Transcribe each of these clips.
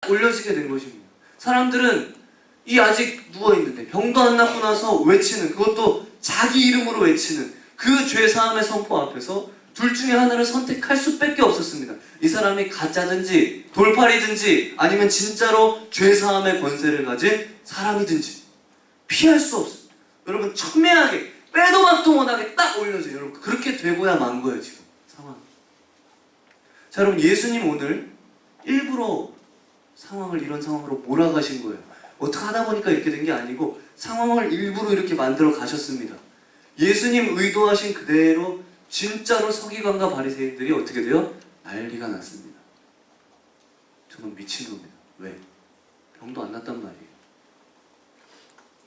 올려지게 된 것입니다. 사람들은 이 아직 누워있는데 병도 안 낫고 나서 외치는, 그것도 자기 이름으로 외치는 그 죄사함의 선포 앞에서 둘 중에 하나를 선택할 수밖에 없었습니다. 이 사람이 가짜든지 돌팔이든지 아니면 진짜로 죄사함의 권세를 가진 사람이든지 피할 수 없어요. 여러분 첨예하게 빼도 박도 못하게 딱 올려져요. 여러분 그렇게 되고야 만 거예요 지금 상황. 자 여러분 예수님 오늘 일부러 상황을 이런 상황으로 몰아가신 거예요. 어떻게 하다 보니까 이렇게 된 게 아니고 상황을 일부러 이렇게 만들어 가셨습니다. 예수님 의도하신 그대로 진짜로 서기관과 바리새인들이 어떻게 돼요? 난리가 났습니다. 저는 미친놈이다. 왜? 병도 안 났단 말이에요.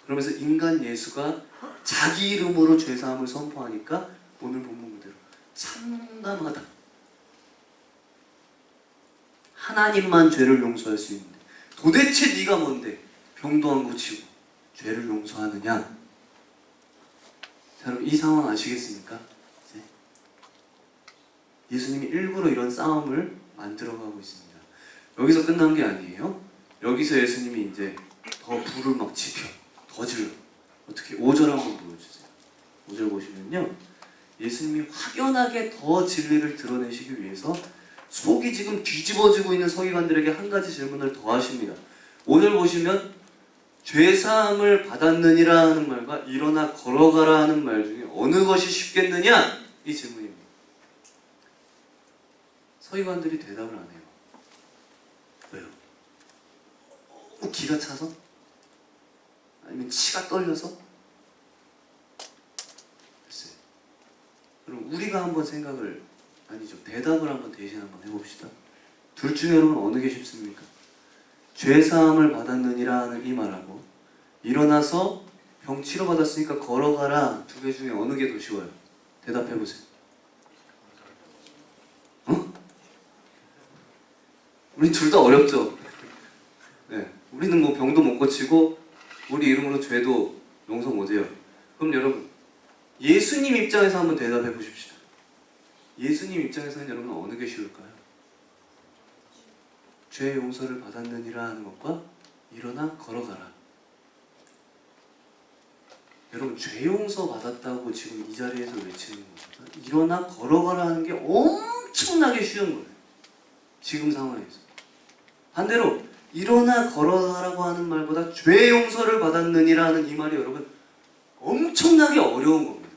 그러면서 인간 예수가 자기 이름으로 죄사함을 선포하니까 오늘 본문 그대로 참담하다. 하나님만 죄를 용서할 수 있는데 도대체 네가 뭔데 병도 안 고치고 죄를 용서하느냐? 자, 여러분 이 상황 아시겠습니까? 이제 예수님이 일부러 이런 싸움을 만들어가고 있습니다. 여기서 끝난 게 아니에요. 여기서 예수님이 이제 더 불을 막 지펴, 더 질러. 어떻게 5절 한번 보여주세요. 5절 보시면요, 예수님이 확연하게 더 진리를 드러내시기 위해서 속이 지금 뒤집어지고 있는 서기관들에게 한 가지 질문을 더 하십니다. 오늘 보시면 죄사함을 받았느니라 하는 말과 일어나 걸어가라 하는 말 중에 어느 것이 쉽겠느냐? 이 질문입니다. 서기관들이 대답을 안 해요. 왜요? 너무 기가 차서? 아니면 치가 떨려서? 글쎄요. 그럼 우리가 한번 생각을, 아니죠, 대답을 한번 대신 한번 해봅시다. 둘 중에 여러분 어느 게 쉽습니까? 죄사함을 받았느니라 하는 이 말하고 일어나서 병 치료받았으니까 걸어가라, 두 개 중에 어느 게 더 쉬워요? 대답해보세요. 어? 우리 둘 다 어렵죠? 네. 우리는 뭐 병도 못 고치고 우리 이름으로 죄도 용서 못해요. 그럼 여러분 예수님 입장에서 한번 대답해 보십시다. 예수님 입장에서는 여러분 어느 게 쉬울까요? 죄 용서를 받았느니라 하는 것과 일어나 걸어가라. 여러분 죄 용서 받았다고 지금 이 자리에서 외치는 것보다 일어나 걸어가라 하는 게 엄청나게 쉬운 거예요. 지금 상황에서. 반대로 일어나 걸어가라고 하는 말보다 죄 용서를 받았느니라 하는 이 말이 여러분 엄청나게 어려운 겁니다.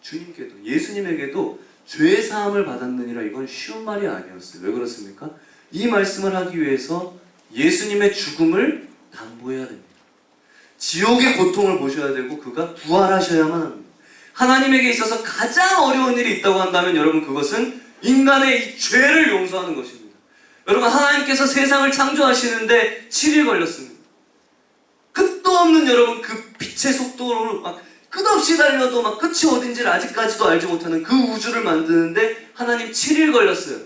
주님께도, 예수님에게도 죄 사함을 받았느니라 이건 쉬운 말이 아니었어요. 왜 그렇습니까? 이 말씀을 하기 위해서 예수님의 죽음을 담보해야 됩니다. 지옥의 고통을 보셔야 되고 그가 부활하셔야만 합니다. 하나님에게 있어서 가장 어려운 일이 있다고 한다면 여러분 그것은 인간의 이 죄를 용서하는 것입니다. 여러분 하나님께서 세상을 창조하시는데 7일 걸렸습니다. 끝도 없는 여러분 그 빛의 속도로 막 끝없이 달려도 막 끝이 어딘지를 아직까지도 알지 못하는 그 우주를 만드는데 하나님 7일 걸렸어요.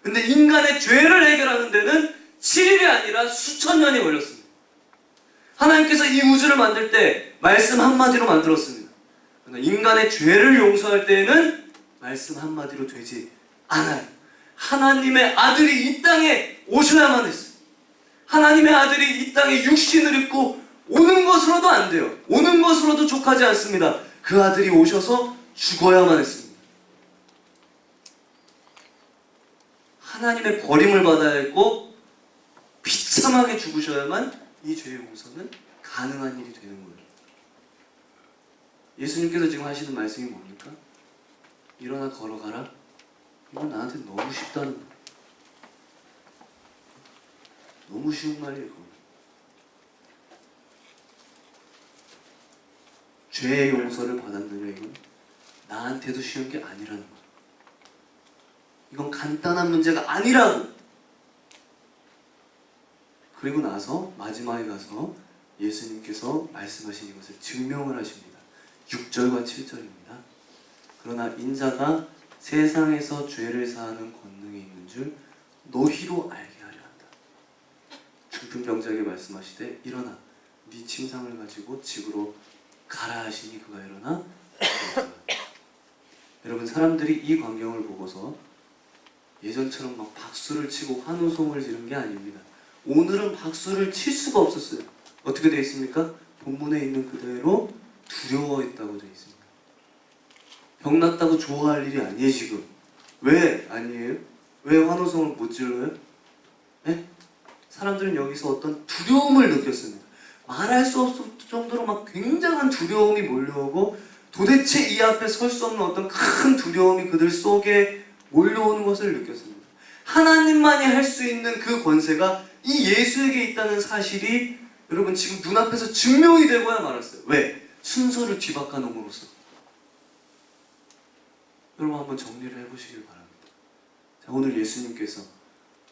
근데 인간의 죄를 해결하는 데는 7일이 아니라 수천 년이 걸렸습니다. 하나님께서 이 우주를 만들 때 말씀 한마디로 만들었습니다. 그러나 인간의 죄를 용서할 때에는 말씀 한마디로 되지 않아요. 하나님의 아들이 이 땅에 오셔야만 했어요. 하나님의 아들이 이 땅에 육신을 입고 오는 것으로도 안 돼요. 오는 것으로도 족하지 않습니다. 그 아들이 오셔서 죽어야만 했습니다. 하나님의 버림을 받아야 했고 비참하게 죽으셔야만 이 죄의 용서는 가능한 일이 되는 거예요. 예수님께서 지금 하시는 말씀이 뭡니까? 일어나 걸어가라? 이건 나한테 너무 쉽다는 거예요. 너무 쉬운 말이에요. 그건. 죄의 용서를 받았느냐 이건 나한테도 쉬운 게 아니라는 거예요. 이건 간단한 문제가 아니라고. 그리고 나서 마지막에 가서 예수님께서 말씀하신 이것을 증명을 하십니다. 6절과 7절입니다. 그러나 인자가 세상에서 죄를 사하는 권능이 있는 줄 너희로 알게 하려 한다. 중풍병자에게 말씀하시되 일어나 네 침상을 가지고 집으로 가라 하시니 그가 일어나 여러분 사람들이 이 광경을 보고서 예전처럼 막 박수를 치고 환호성을 지른 게 아닙니다. 오늘은 박수를 칠 수가 없었어요. 어떻게 되어 있습니까? 본문에 있는 그대로 두려워했다고 되어 있습니다. 병났다고 좋아할 일이 아니에요 지금. 왜 아니에요? 왜 환호성을 못 질러요? 네? 사람들은 여기서 어떤 두려움을 느꼈습니다. 말할 수 없을 정도로 막 굉장한 두려움이 몰려오고 도대체 이 앞에 설 수 없는 어떤 큰 두려움이 그들 속에 몰려오는 것을 느꼈습니다. 하나님만이 할 수 있는 그 권세가 이 예수에게 있다는 사실이 여러분 지금 눈앞에서 증명이 되고야 말았어요. 왜? 순서를 뒤바꿔 놓음으로써. 여러분 한번 정리를 해보시길 바랍니다. 자, 오늘 예수님께서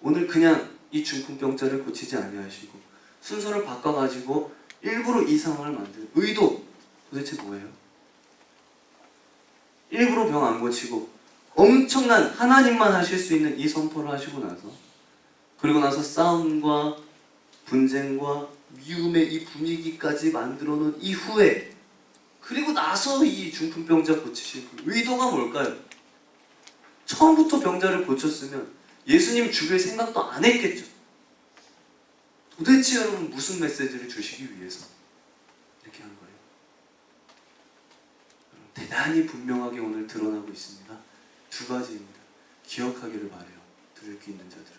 오늘 그냥 이 중풍병자를 고치지 아니하시고 순서를 바꿔가지고 일부러 이 상황을 만드는 의도 도대체 뭐예요? 일부러 병 안 고치고 엄청난 하나님만 하실 수 있는 이 선포를 하시고 나서 그리고 나서 싸움과 분쟁과 미움의 이 분위기까지 만들어 놓은 이후에 그리고 나서 이 중풍병자 고치신 그 의도가 뭘까요? 처음부터 병자를 고쳤으면 예수님 죽일 생각도 안 했겠죠. 도대체 여러분 무슨 메시지를 주시기 위해서 이렇게 한 거예요? 대단히 분명하게 오늘 드러나고 있습니다. 두 가지입니다. 기억하기를 바라요. 들을 귀 있는 자들은.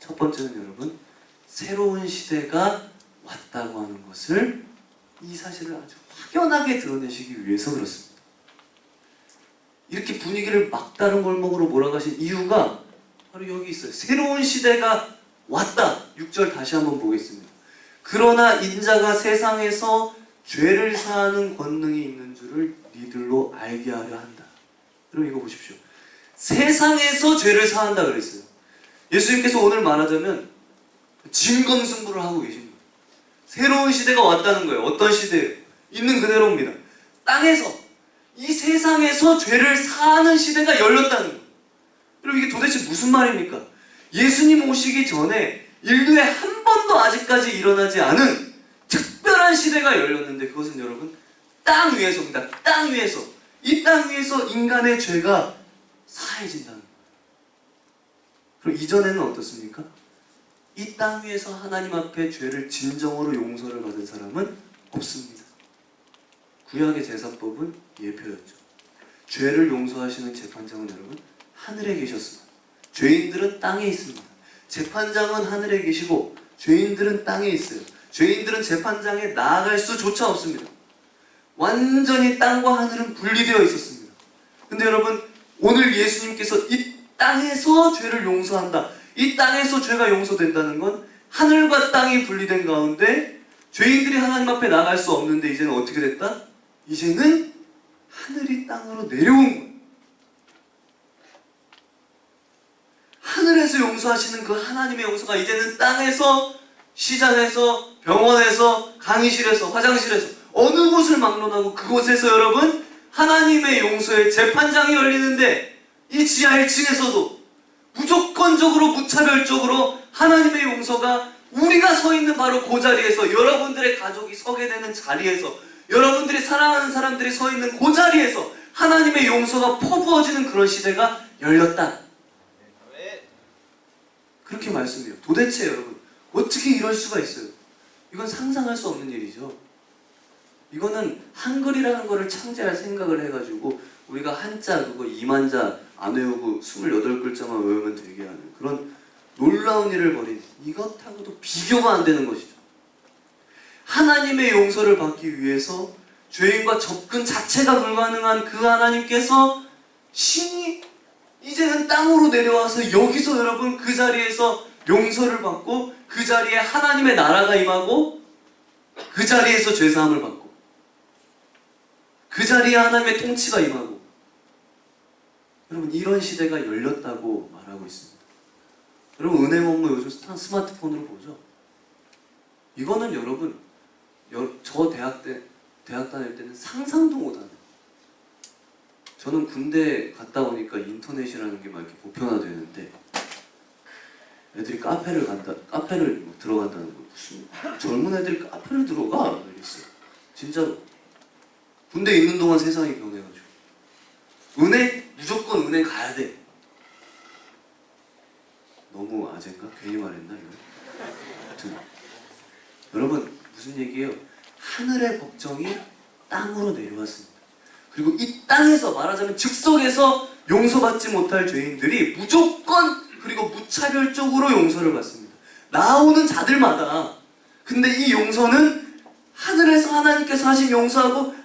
첫 번째는 여러분 새로운 시대가 왔다고 하는 것을 이 사실을 아주 확연하게 드러내시기 위해서 그렇습니다. 이렇게 분위기를 막다른 골목으로 몰아가신 이유가 바로 여기 있어요. 새로운 시대가 왔다. 6절 다시 한번 보겠습니다. 그러나 인자가 세상에서 죄를 사하는 권능이 있는 줄을 니들로 알게 하려 한다. 여러분 이거 보십시오. 세상에서 죄를 사한다 그랬어요. 예수님께서 오늘 말하자면 진검승부를 하고 계십니다. 새로운 시대가 왔다는 거예요. 어떤 시대예요? 있는 그대로입니다. 땅에서 이 세상에서 죄를 사하는 시대가 열렸다는 거예요. 여러분 이게 도대체 무슨 말입니까? 예수님 오시기 전에 인류에 한 번도 아직까지 일어나지 않은 특별한 시대가 열렸는데 그것은 여러분 땅 위에서입니다. 땅 위에서. 이 땅 위에서 인간의 죄가 사해진다는 거예요. 그럼 이전에는 어떻습니까? 이 땅 위에서 하나님 앞에 죄를 진정으로 용서를 받은 사람은 없습니다. 구약의 제사법은 예표였죠. 죄를 용서하시는 재판장은 여러분 하늘에 계셨습니다. 죄인들은 땅에 있습니다. 재판장은 하늘에 계시고 죄인들은 땅에 있어요. 죄인들은 재판장에 나아갈 수조차 없습니다. 완전히 땅과 하늘은 분리되어 있었습니다. 근데 여러분 오늘 예수님께서 이 땅에서 죄를 용서한다. 이 땅에서 죄가 용서된다는 건 하늘과 땅이 분리된 가운데 죄인들이 하나님 앞에 나갈 수 없는데 이제는 어떻게 됐다? 이제는 하늘이 땅으로 내려온 거예요. 하늘에서 용서하시는 그 하나님의 용서가 이제는 땅에서, 시장에서, 병원에서, 강의실에서, 화장실에서 어느 곳을 막론하고 그곳에서 여러분 하나님의 용서의 재판장이 열리는데 이 지하 1층에서도 무조건적으로 무차별적으로 하나님의 용서가 우리가 서 있는 바로 그 자리에서 여러분들의 가족이 서게 되는 자리에서 여러분들이 사랑하는 사람들이 서 있는 그 자리에서 하나님의 용서가 퍼부어지는 그런 시대가 열렸다. 그렇게 말씀해요. 도대체 여러분 어떻게 이럴 수가 있어요? 이건 상상할 수 없는 일이죠. 이거는 한글이라는 거를 창제할 생각을 해가지고 우리가 한자 그거 2만자 안 외우고 28글자만 외우면 되게 하는 그런 놀라운 일을 벌인 이것하고도 비교가 안 되는 것이죠. 하나님의 용서를 받기 위해서 죄인과 접근 자체가 불가능한 그 하나님께서 신이 이제는 땅으로 내려와서 여기서 여러분 그 자리에서 용서를 받고 그 자리에 하나님의 나라가 임하고 그 자리에서 죄사함을 받고 그 자리에 하나님의 통치가 임하고 여러분 이런 시대가 열렸다고 말하고 있습니다. 여러분 은행 업무 요즘 스마트폰으로 보죠. 이거는 여러분 저 대학 다닐 때는 상상도 못하는 저는 군대 갔다 오니까 인터넷이라는 게 막 이렇게 보편화되는데 애들이 카페를 들어간다는 거 무슨 젊은 애들이 카페를 들어가? 이랬어요. 진짜로. 군대 있는 동안 세상이 변해가지고 은행 무조건 은행 가야 돼. 너무 아젠가? 괜히 말했나 이거? 아무튼 여러분 무슨 얘기예요? 하늘의 법정이 땅으로 내려왔습니다. 그리고 이 땅에서 말하자면 즉석에서 용서받지 못할 죄인들이 무조건 그리고 무차별적으로 용서를 받습니다. 나오는 자들마다. 근데 이 용서는 하늘에서 하나님께서 하신 용서하고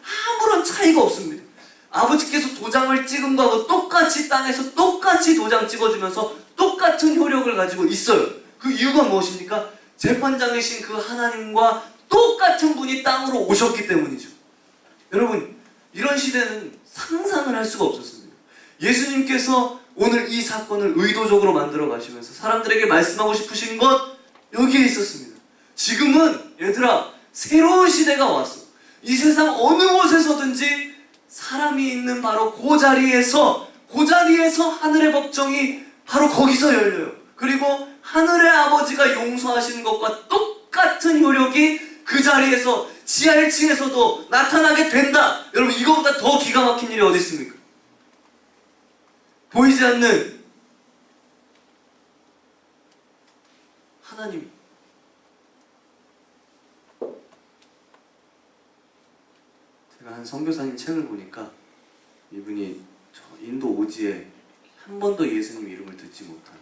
아무런 차이가 없습니다. 아버지께서 도장을 찍은 거하고 똑같이 땅에서 똑같이 도장 찍어주면서 똑같은 효력을 가지고 있어요. 그 이유가 무엇입니까? 재판장이신 그 하나님과 똑같은 분이 땅으로 오셨기 때문이죠. 여러분, 이런 시대는 상상을 할 수가 없었습니다. 예수님께서 오늘 이 사건을 의도적으로 만들어 가시면서 사람들에게 말씀하고 싶으신 것 여기에 있었습니다. 지금은 얘들아 새로운 시대가 왔어. 이 세상 어느 곳에서든지 사람이 있는 바로 그 자리에서 하늘의 법정이 바로 거기서 열려요. 그리고 하늘의 아버지가 용서하시는 것과 똑같은 효력이 그 자리에서 지하 1층에서도 나타나게 된다. 여러분 이거보다 더 기가 막힌 일이 어디 있습니까? 보이지 않는 하나님. 제가 한 선교사님 책을 보니까 이분이 저 인도 오지에 한 번도 예수님 이름을 듣지 못한,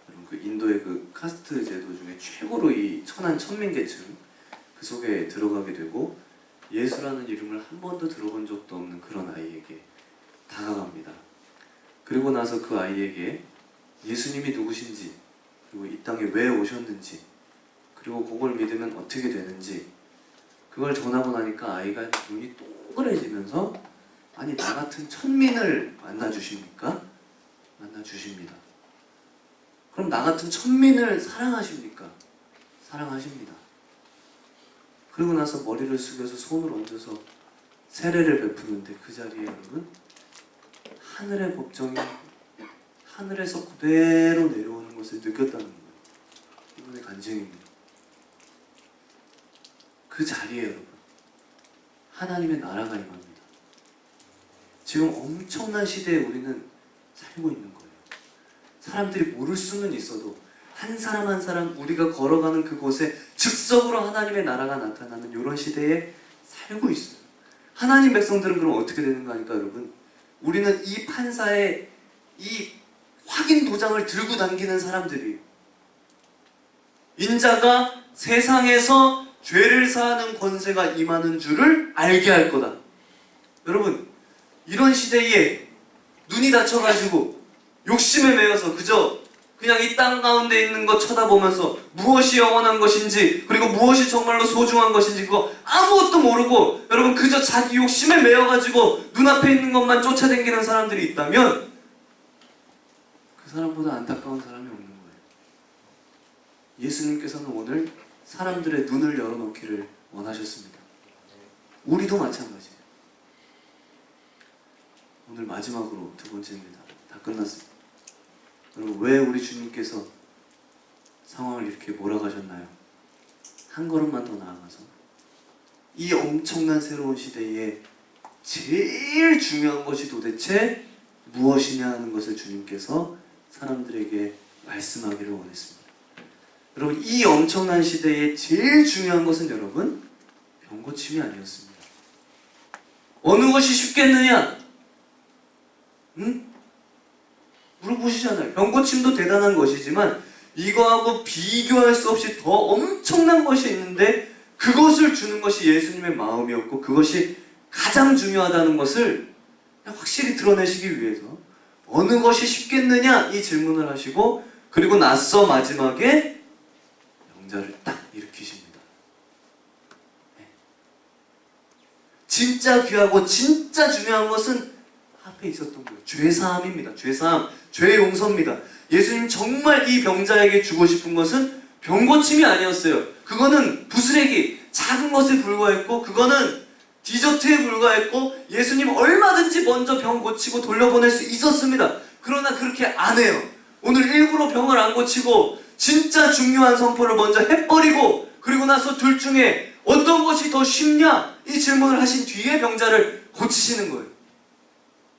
여러분 그 인도의 그 카스트 제도 중에 최고로 이 천한 천민계층 그 속에 들어가게 되고 예수라는 이름을 한 번도 들어본 적도 없는 그런 아이에게 다가갑니다. 그리고 나서 그 아이에게 예수님이 누구신지, 그리고 이 땅에 왜 오셨는지, 그리고 그걸 믿으면 어떻게 되는지 그걸 전하고 나니까 아이가 눈이 동그래지면서 아니 나 같은 천민을 만나주십니까? 만나주십니다. 그럼 나 같은 천민을 사랑하십니까? 사랑하십니다. 그리고 나서 머리를 숙여서 손을 얹어서 세례를 베푸는데 그 자리에 여러분 하늘의 법정이 하늘에서 그대로 내려오는 것을 느꼈다는 거예요. 이분의 간증입니다. 그 자리에 여러분 하나님의 나라가 임합니다. 지금 엄청난 시대에 우리는 살고 있는 거예요. 사람들이 모를 수는 있어도 한 사람 한 사람 우리가 걸어가는 그곳에 즉석으로 하나님의 나라가 나타나는 이런 시대에 살고 있어요. 하나님 백성들은 그럼 어떻게 되는 거 아닐까 여러분? 우리는 이 판사의 이 확인 도장을 들고 당기는 사람들이에요. 인자가 세상에서 죄를 사하는 권세가 임하는 줄을 알게 할 거다. 여러분 이런 시대에 눈이 다쳐가지고 욕심에 매여서 그냥 이 땅 가운데 있는 것 쳐다보면서 무엇이 영원한 것인지 그리고 무엇이 정말로 소중한 것인지 그거 아무것도 모르고 여러분 그저 자기 욕심에 매여가지고 눈앞에 있는 것만 쫓아다니는 사람들이 있다면 그 사람보다 안타까운 사람이 없는 거예요. 예수님께서는 오늘 사람들의 눈을 열어놓기를 원하셨습니다. 우리도 마찬가지예요. 오늘 마지막으로 두 번째입니다. 다 끝났습니다. 여러분 왜 우리 주님께서 상황을 이렇게 몰아가셨나요? 한 걸음만 더 나아가서 이 엄청난 새로운 시대에 제일 중요한 것이 도대체 무엇이냐 하는 것을 주님께서 사람들에게 말씀하기를 원했습니다. 여러분 이 엄청난 시대에 제일 중요한 것은 여러분 병고침이 아니었습니다. 어느 것이 쉽겠느냐? 응? 물어보시잖아요. 병고침도 대단한 것이지만 이거하고 비교할 수 없이 더 엄청난 것이 있는데 그것을 주는 것이 예수님의 마음이었고 그것이 가장 중요하다는 것을 확실히 드러내시기 위해서 어느 것이 쉽겠느냐 이 질문을 하시고 그리고 나서 마지막에 영자를 딱 일으키십니다. 네. 진짜 귀하고 진짜 중요한 것은 앞에 있었던 거예요. 죄사함입니다. 죄사함, 죄 용서입니다. 예수님 정말 이 병자에게 주고 싶은 것은 병고침이 아니었어요. 그거는 부스레기, 작은 것에 불과했고 그거는 디저트에 불과했고 예수님 얼마든지 먼저 병 고치고 돌려보낼 수 있었습니다. 그러나 그렇게 안 해요. 오늘 일부러 병을 안 고치고 진짜 중요한 선포를 먼저 해버리고 그리고 나서 둘 중에 어떤 것이 더 쉽냐? 이 질문을 하신 뒤에 병자를 고치시는 거예요.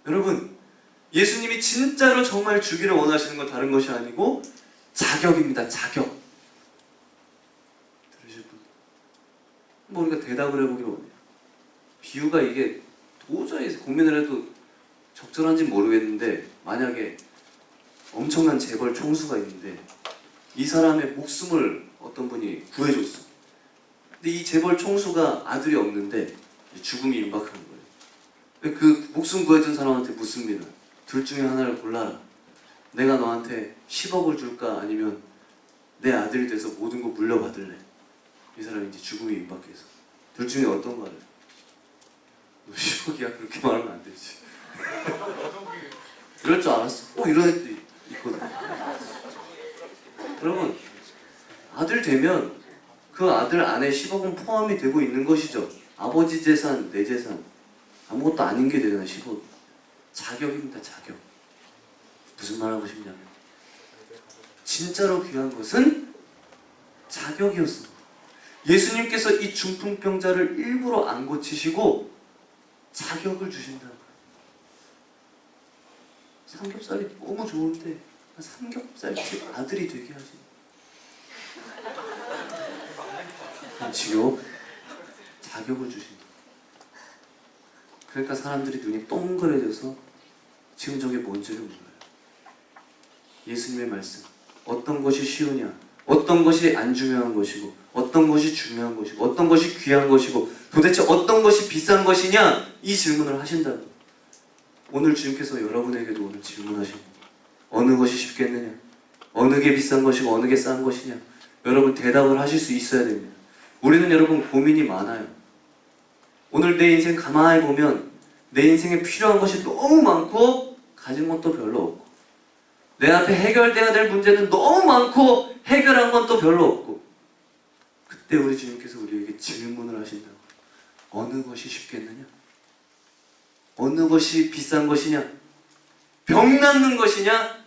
여러분 예수님이 진짜로 정말 주기를 원하시는 건 다른 것이 아니고 자격입니다. 자격. 들으실 분? 뭐 우리가 대답을 해보기로 원해요. 비유가 이게 도저히 고민을 해도 적절한지 모르겠는데, 만약에 엄청난 재벌 총수가 있는데 이 사람의 목숨을 어떤 분이 구해줬어. 근데 이 재벌 총수가 아들이 없는데 죽음이 임박한 거예요. 그 목숨 구해준 사람한테 묻습니다. 둘 중에 하나를 골라라. 내가 너한테 10억을 줄까? 아니면 내 아들이 돼서 모든 거 물려받을래? 이 사람이 이제 죽음이 임박해서 둘 중에 어떤 거 할래? 너 10억이야? 그렇게 말하면 안 되지. 이럴 줄 알았어. 이런 애도 있거든. 여러분, 아들 되면 그 아들 안에 10억은 포함이 되고 있는 것이죠. 아버지 재산, 내 재산, 아무것도 아닌 게 되잖아. 10억. 자격입니다. 자격. 무슨 말 하고 싶냐면, 진짜로 귀한 것은 자격이었습니다. 예수님께서 이 중풍병자를 일부러 안 고치시고 자격을 주신다는 거예요. 삼겹살이 너무 좋은데 삼겹살집 아들이 되게 하시는 지옥. 자격을 주신다. 그러니까 사람들이 눈이 동그래져서 지금 저게 뭔지를 몰라요. 예수님의 말씀, 어떤 것이 쉬우냐, 어떤 것이 안 중요한 것이고, 어떤 것이 중요한 것이고, 어떤 것이 귀한 것이고, 도대체 어떤 것이 비싼 것이냐, 이 질문을 하신다고. 오늘 주님께서 여러분에게도 오늘 질문하십니다. 어느 것이 쉽겠느냐, 어느 게 비싼 것이고 어느 게 싼 것이냐, 여러분 대답을 하실 수 있어야 됩니다. 우리는 여러분 고민이 많아요. 오늘 내 인생 가만히 보면 내 인생에 필요한 것이 너무 많고 가진 것도 별로 없고, 내 앞에 해결돼야 될 문제는 너무 많고 해결한 건 또 별로 없고, 그때 우리 주님께서 우리에게 질문을 하신다고. 어느 것이 쉽겠느냐? 어느 것이 비싼 것이냐? 병 낫는 것이냐?